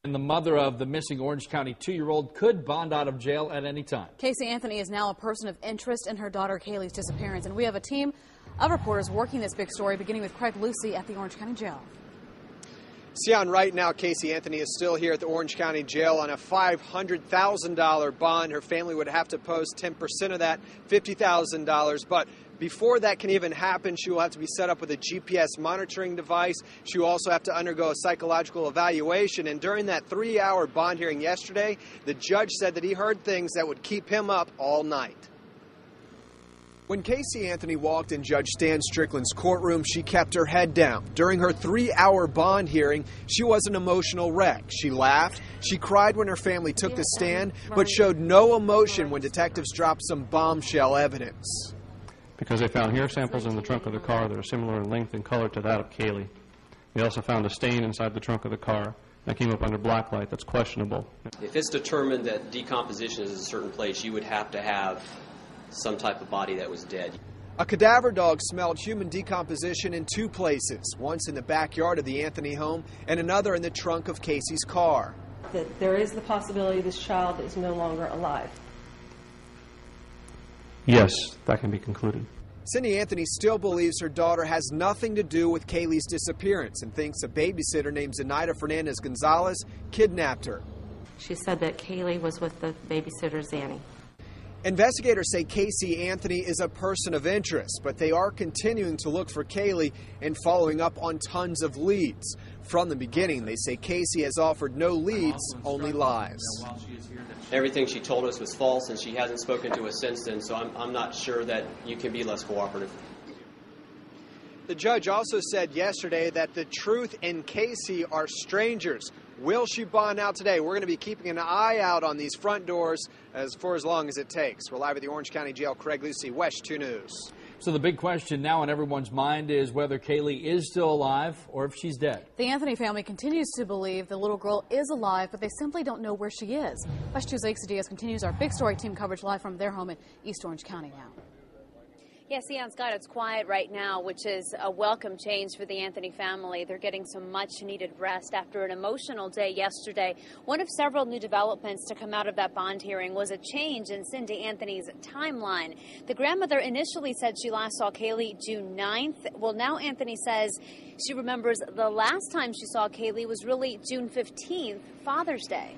And the mother of the missing Orange County 2-year-old could bond out of jail at any time. Casey Anthony is now a person of interest in her daughter Kaylee's disappearance, and we have a team of reporters working this big story, beginning with Craig Lucy at the Orange County Jail. Sion, right now, Casey Anthony is still here at the Orange County Jail on a $500,000 bond. Her family would have to post 10% of that, $50,000. But before that can even happen, she will have to be set up with a GPS monitoring device. She will also have to undergo a psychological evaluation. And during that 3-hour bond hearing yesterday, the judge said that he heard things that would keep him up all night. When Casey Anthony walked in Judge Stan Strickland's courtroom, she kept her head down. During her 3-hour bond hearing, she was an emotional wreck. She laughed, she cried when her family took the stand, but showed no emotion when detectives dropped some bombshell evidence. Because they found hair samples in the trunk of the car that are similar in length and color to that of Kaylee. They also found a stain inside the trunk of the car that came up under black light that's questionable. If it's determined that decomposition is in a certain place, you would have to have some type of body that was dead. A cadaver dog smelled human decomposition in 2 places, once in the backyard of the Anthony home and another in the trunk of Casey's car. That there is the possibility this child is no longer alive. Yes, that can be concluded. Cindy Anthony still believes her daughter has nothing to do with Kaylee's disappearance and thinks a babysitter named Zenaida Fernandez Gonzalez kidnapped her. She said that Kaylee was with the babysitter, Zanny. Investigators say Casey Anthony is a person of interest, but they are continuing to look for Kaylee and following up on tons of leads. From the beginning, they say Casey has offered no leads, only lies. Everything she told us was false, and she hasn't spoken to us since then, so I'm not sure that you can be less cooperative. The judge also said yesterday that the truth and Casey are strangers. Will she bond out today? We're going to be keeping an eye out on these front doors for as long as it takes. We're live at the Orange County Jail. Craig Lucy, WESH 2 News. So the big question now on everyone's mind is whether Kaylee is still alive or if she's dead. The Anthony family continues to believe the little girl is alive, but they simply don't know where she is. WESH 2's Alexa Diaz continues our big story team coverage live from their home in East Orange County now. Yes, Ian Scott, it's quiet right now, which is a welcome change for the Anthony family. They're getting some much-needed rest after an emotional day yesterday. One of several new developments to come out of that bond hearing was a change in Cindy Anthony's timeline. The grandmother initially said she last saw Kaylee June 9th. Well, now Anthony says she remembers the last time she saw Kaylee was really June 15th, Father's Day.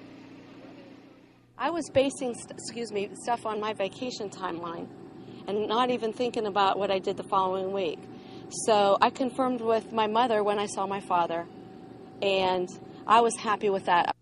I was basing stuff on my vacation timeline and not even thinking about what I did the following week. So I confirmed with my mother when I saw my father, and I was happy with that.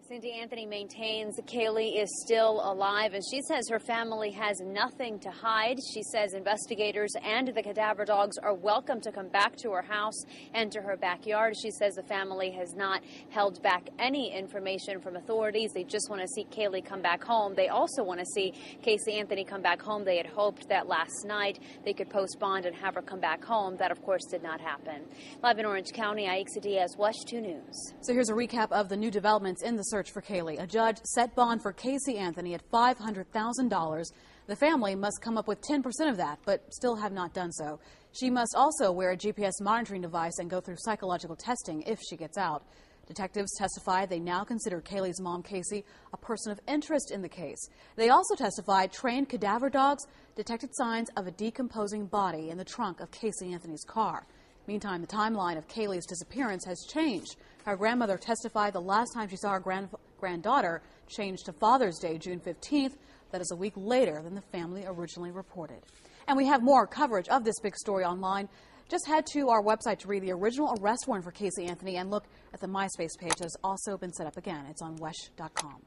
Cindy Anthony maintains Kaylee is still alive, and she says her family has nothing to hide. She says investigators and the cadaver dogs are welcome to come back to her house and to her backyard. She says the family has not held back any information from authorities. They just want to see Kaylee come back home. They also want to see Casey Anthony come back home. They had hoped that last night they could post bond and have her come back home. That, of course, did not happen. Live in Orange County, Alexa Diaz, WESH 2 News. So here's a recap of the new developments in the search for Kaylee. A judge set bond for Casey Anthony at $500,000. The family must come up with 10% of that, but still have not done so. She must also wear a GPS monitoring device and go through psychological testing if she gets out. Detectives testified they now consider Kaylee's mom, Casey, a person of interest in the case. They also testified trained cadaver dogs detected signs of a decomposing body in the trunk of Casey Anthony's car. Meantime, the timeline of Kaylee's disappearance has changed. Her grandmother testified the last time she saw her granddaughter changed to Father's Day, June 15th. That is a week later than the family originally reported. And we have more coverage of this big story online. Just head to our website to read the original arrest warrant for Casey Anthony and look at the MySpace page that has also been set up again. It's on WESH.com.